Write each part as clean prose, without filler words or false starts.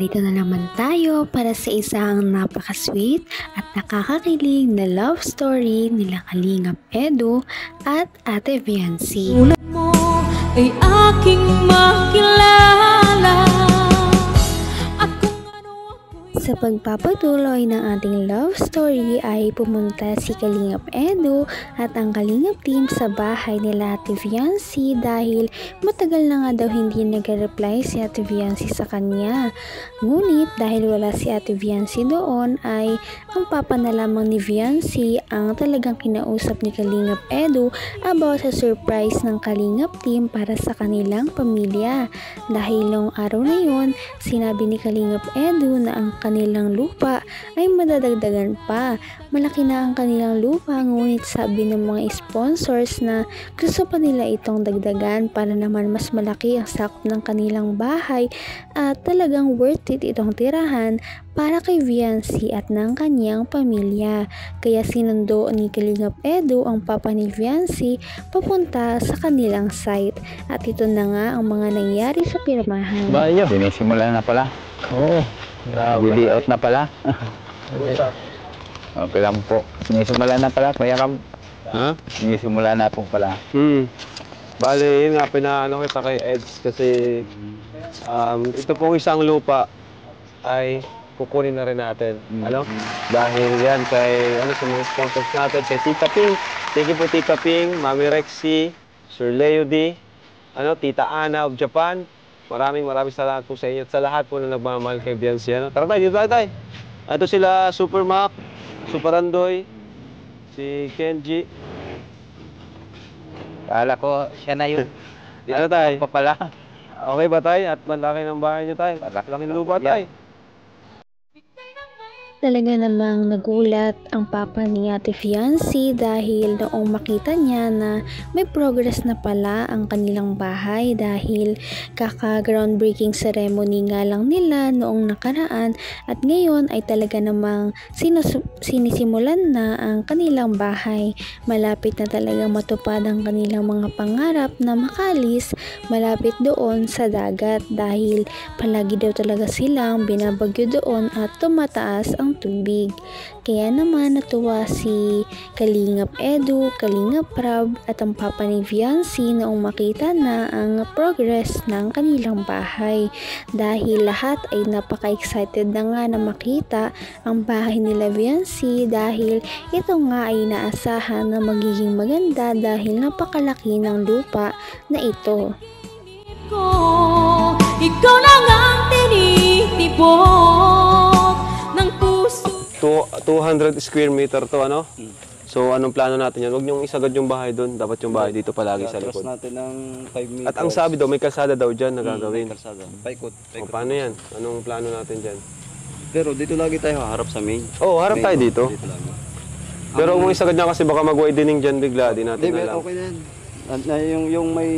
Narito na naman tayo para sa isang napaka-sweet at nakakakilig na love story nila Kalingap Edu at Ate Viancy. Tulad mo ay aking makilala. Sa pagpapatuloy ng ating love story ay pumunta si Kalingap Edu at ang Kalingap team sa bahay nila Ate Viancy dahil matagal na nga daw hindi nag-reply si Ate Viancy sa kanya. Ngunit dahil wala si Ate Viancy doon ay ang papa na lamang ni Viancy ang talagang kinausap ni Kalingap Edu about sa surprise ng Kalingap team para sa kanilang pamilya. Dahil noong araw na yun, sinabi ni Kalingap Edu na ang kanilang lupa ay madadagdagan pa. Malaki na ang kanilang lupa, ngunit sabi ng mga sponsors na gusto pa nila itong dagdagan para naman mas malaki ang sakop ng kanilang bahay at talagang worth it itong tirahan para kay Viancy at ng kanyang pamilya. Kaya sinundo ni Kalingap Edu ang papa ni Viancy papunta sa kanilang site. At ito na nga ang mga nangyari sa pirmahan. Bayo, sinisimula na pala. Oo. Bili out na pala. Okay lang po. Sinisimula na pala, Kuya Kam. Ha? Sinisimula na po pala. Bale, yun nga, pinaano kita kay Eds kasi ito pong isang lupa ay kukunin na rin natin. Ano? Dahil yan kay, sa mga sponsors natin, kay Tita Ping. Thank you po Tita Ping, Mami Rexy, Sir Leo D, Tita Ana of Japan. Maraming salamat po sa inyo at sa lahat po na nagmamahal kay Viancy. Tara tayo, dito tayo. Ito sila Super Mac, Super Andoy, si Kenji. Kala ko siya na yun. Tayo? Pa pala. Okay ba tayo? At malaki ng bahay niyo tayo. Laking lupa tayo. Talaga namang nagulat ang papa ni Ate Viancy dahil noong makita niya na may progress na pala ang kanilang bahay dahil kaka-groundbreaking ceremony nga lang nila noong nakaraan at ngayon ay talaga namang sinisimulan na ang kanilang bahay. Malapit na talaga matupad ang kanilang mga pangarap na makalis malapit doon sa dagat dahil palagi daw talaga silang binabagyo doon at tumataas ang tubig. Kaya naman natuwa si Kalingap Edu, Kalingap Prab at ang papa ni Viancy noong makita na ang progress ng kanilang bahay dahil lahat ay napaka-excited na nga na makita ang bahay nila Viancy dahil ito nga ay naasahan na magiging maganda dahil napakalaki ng lupa na ito. Ikaw lang ang tinitipon ng puso. 200 square meter to, So, anong plano natin yan? Huwag niyong isagad yung bahay doon. Dapat yung bahay dito palagi sa likod. Natin ng 5 meters. At ang sabi daw, may kalsada daw dyan na gagawin. Kalsada. Paikot. O, paano yan? Anong plano natin dyan? Pero dito lagi tayo harap sa main. Oo, harap tayo dito. Dito lagi. Pero kung isagad niya kasi baka mag-widening dyan bigla. Di natin Hindi, alam. okay na yan. Yung may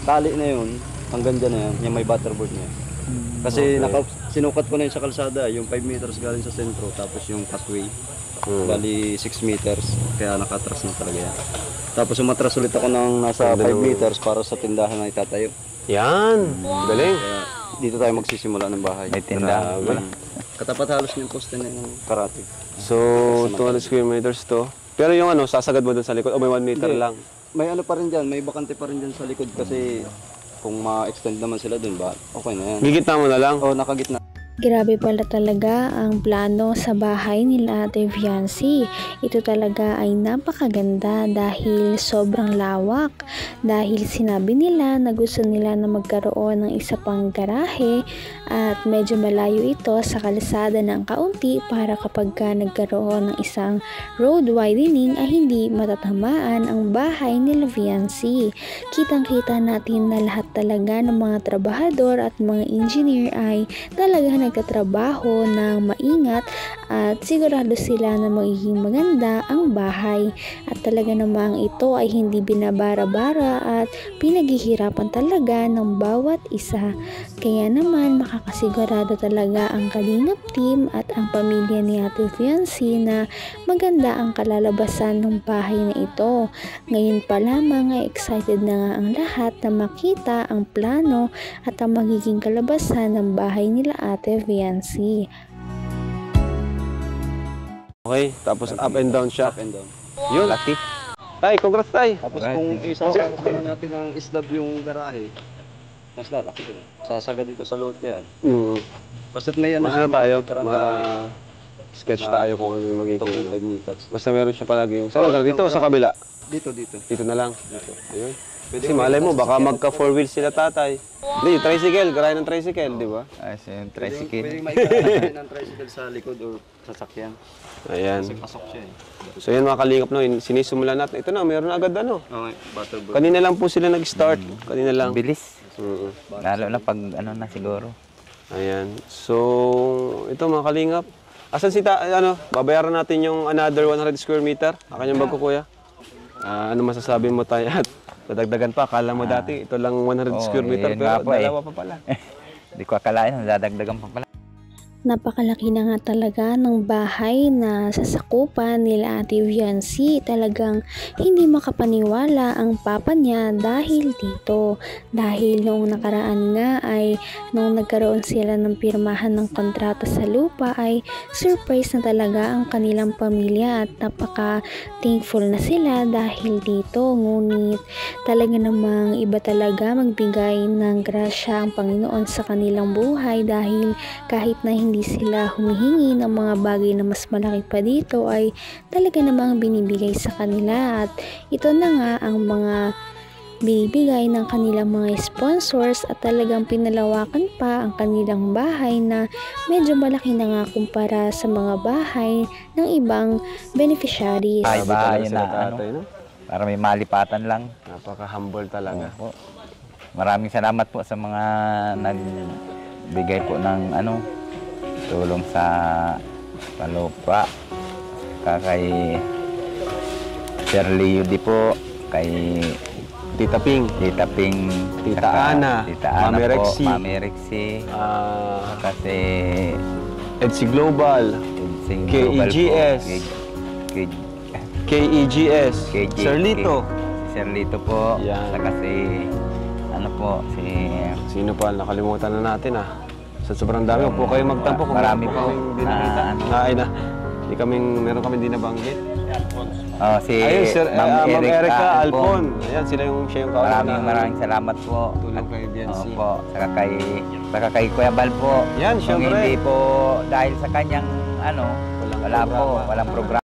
tali na yun, hanggang dyan na yan, yung may butterboard na yan. Kasi sinukat ko na yun sa kalsada, yung 5 meters galing sa sentro, tapos yung pathway, bali 6 meters, kaya nakatras na talaga yan. Tapos umatras ulit ako ng nasa 5 meters para sa tindahan na itatayo. Yan! Galing! Kaya dito tayo magsisimula ng bahay. May tindahan pala. Katapat halos yung poste na yung karate. So, 200 square meters to. Pero yung sasagad mo doon sa likod, o may 1 meter lang? May pa rin dyan, may bakante pa rin dyan sa likod kasi kung ma-extend naman sila dun ba, okay na yan. Gigitna mo na lang? Oo, nakagitna. Grabe pala talaga ang plano sa bahay nila Ate Viancy. Ito talaga ay napakaganda dahil sobrang lawak. Dahil sinabi nila na gusto nila na magkaroon ng isa pang garahe at medyo malayo ito sa kalsada ng kaunti para kapag ka nagkaroon ng isang road widening ay hindi matatamaan ang bahay nila Viancy. Kitang-kita natin na lahat talaga ng mga trabahador at mga engineer ay talaga nagtatrabaho ng maingat at sigurado sila na magiging maganda ang bahay at talaga namang ito ay hindi binabara-bara at pinaghihirapan talaga ng bawat isa. Kaya naman makakasigurado talaga ang Kalingap team at ang pamilya ni Ate Viancy na maganda ang kalalabasan ng bahay na ito. Ngayon pa lamang ay excited na nga ang lahat na makita ang plano at ang magiging kalabasan ng bahay nila Ate Ate Viancy. Okay, tapos up and down siya. Up and down. Yun. Laki. Tay, congrats tay. Tapos kung isasagad natin ng islab yung garahe, mas lalaki din. Sasagad dito sa load yan. Basta't may Ano tayo? Sketch tayo kung ano yung magiging. 5 meters. Basta meron siya palagi yung... Saan lugar? Dito o sa kabila? Dito. Dito na lang. Ayun. Kasi malay mo, baka magka 4 wheels sila tatay. Hindi, yung tricycle, garahe ng tricycle, di ba? Ay, yung Pwede tricycle. maikakasin ng tricycle sa likod or sasakyan. Ayan. Kasi pasok siya eh. So yun mga kalingap, no, sinisimulan natin. Ito na, meron na agad ano. Okay, butterboard. Kanina lang po sila nag-start. Kanina lang. Bilis. Mm. Lalo na pag ano na siguro. Ayan. So, ito mga kalingap. Asan si babayaran natin yung another 100 square meter. Akan yung bag ko, kuya. Ano masasabi mo tayo at dadagdagan pa? Akala mo dati, ito lang 100 square meter, yun pero nga po eh. dalawa pa pala. Hindi ko akalain, dadagdagan pa pala. Napakalaki na nga talaga ng bahay na sasakupan nila Ate Viancy. Talagang hindi makapaniwala ang papa niya dahil dito. Dahil noong nakaraan nga ay noong nagkaroon sila ng pirmahan ng kontrata sa lupa ay surprise na talaga ang kanilang pamilya at napaka thankful na sila dahil dito. Ngunit talaga namang iba talaga magbigay ng grasya ang Panginoon sa kanilang buhay dahil kahit na hindi sila humihingi ng mga bagay na mas malaki pa dito ay talaga namang binibigay sa kanila at ito na nga ang mga binibigay ng kanilang mga sponsors at talagang pinalawakan pa ang kanilang bahay na medyo malaki na nga kumpara sa mga bahay ng ibang beneficiaries. Ay, Sabi bahay talaga sila na tatay, no? Para may malipatan lang. Napaka-humble talaga. Opo. Maraming salamat po sa mga nagbigay po ng tulong sa palupa. Kay Sir Leo di po, kay Tita Ping, Tita Ping, Tita saka Ana, Tita Ana Mami po, Rexy. Mami Rexy, kasi EDSI Global, Edsing Global po, KEGS, KEGS, Sir Lito. Sir Lito po, Yan. saka si Sino pa? Nakalimutan na natin Sa sobrang dami, huwag po kayo magtampo kung Marami meron po kaming binakita. Meron kami din nabanggit. si Ayun, Sir, Ma'am Erica Alpon. Alpon. Ayan, siya yung kauna. Maraming salamat po. Tulong kay Biancy. Opo, saka kay Kuya Bal po. Yan, Kung syempre. hindi po dahil sa kanyang walang programa.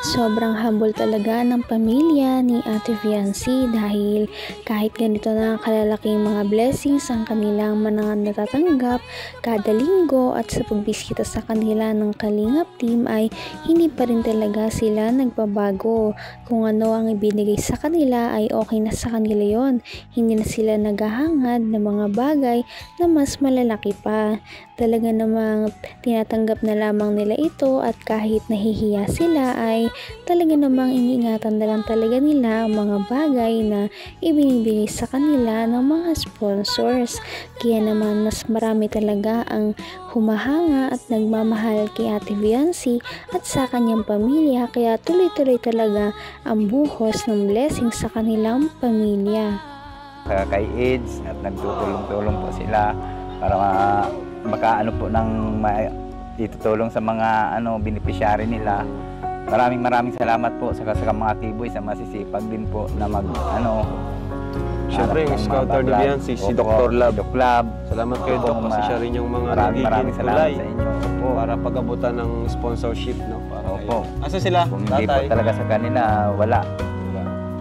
Sobrang humble talaga ng pamilya ni Ate Viancy dahil kahit ganito na kalalaking mga blessings ang kanilang mga natatanggap kada linggo at sa pagbisita sa kanila ng Kalingap team ay hindi pa rin talaga sila nagbabago. Kung ano ang ibinigay sa kanila ay okay na sa kanila yon. Hindi na sila naghahangad ng mga bagay na mas malalaki pa. Talaga namang tinatanggap na lamang nila ito at kahit nahihiya sila ay talaga namang iniingatan na lang talaga nila ang mga bagay na ibinibigay sa kanila ng mga sponsors. Kaya naman mas marami talaga ang humahanga at nagmamahal kay Ate Viancy at sa kanyang pamilya kaya tuloy-tuloy talaga ang buhos ng blessing sa kanilang pamilya. Kay AIDS at nagtutulong-tulong po sila para makaano po ng itutulong sa mga beneficiary nila. Maraming salamat po sa mga kiboy sa masisipag din po na Siyempre, yung scouter ni Biancy, si Dr. Lab. Doc Lab. Salamat kayo, Doc, kasi siya rin yung mga maraming salamat sa inyo. Opo. para pag-abutan ng sponsorship, no? Para Opo. Asa sila? Kung hindi po Tatay? talaga sa kanila, wala.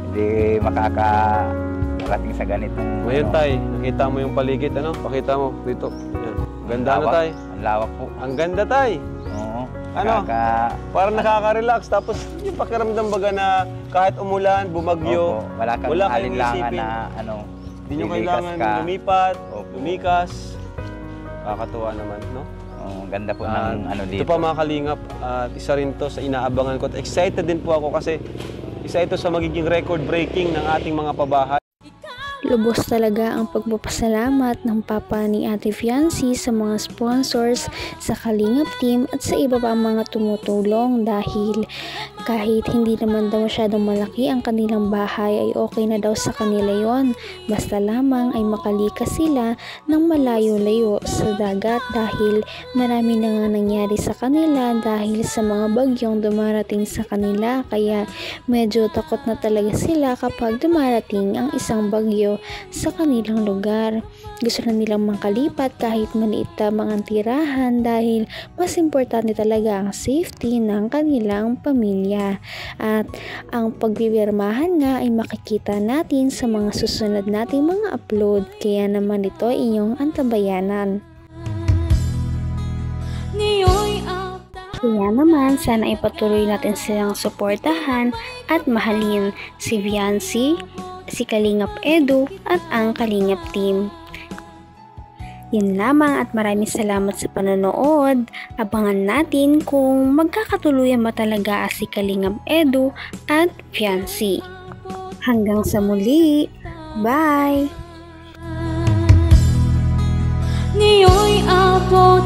Hindi makakarating sa ganitong Ngayon, tay, nakita mo yung paligid, Pakita mo dito. Yan. Ganda na, lawak. tay. Ang lawak po. Ang ganda, tay. Oo. Ano? Parang nakaka-relax. Tapos yung pakiramdam baga na kahit umulan, bumagyo, Opo. Wala kang wala kayong alinlangan isipin. na Hindi nyo lilikas kailangan ka. lumipat, Opo. lumikas. Kakatuwa naman, no? Oo, ganda po At ng dito. ito pa mga kalingap, at isa rin to sa inaabangan ko. At excited din po ako kasi isa ito sa magiging record breaking ng ating mga pabahay. Lubos talaga ang pagpapasalamat ng papa ni Ate Fiancy sa mga sponsors, sa Kalingap team at sa iba pa mga tumutulong dahil kahit hindi naman daw masyadong malaki ang kanilang bahay ay okay na daw sa kanila yon. Basta lamang ay makalikas sila ng malayo-layo sa dagat dahil marami na nga nangyari sa kanila dahil sa mga bagyong dumarating sa kanila, kaya medyo takot na talaga sila kapag dumarating ang isang bagyo sa kanilang lugar. Gusto na nilang makalipat kahit maliit lamang ang tirahan dahil mas importante talaga ang safety ng kanilang pamilya. At ang pagbibirmahan nga ay makikita natin sa mga susunod nating mga upload, kaya naman ito inyong antabayanan. Kaya naman, sana ipatuloy natin silang suportahan at mahalin si Fiancy, si Kalingap Edu at ang Kalingap team. Yan lamang at maraming salamat sa panonood. Abangan natin kung magkakatuluyan ba talaga si Kalingap Edu at Fiancy. Hanggang sa muli. Bye! Ngayon'y abot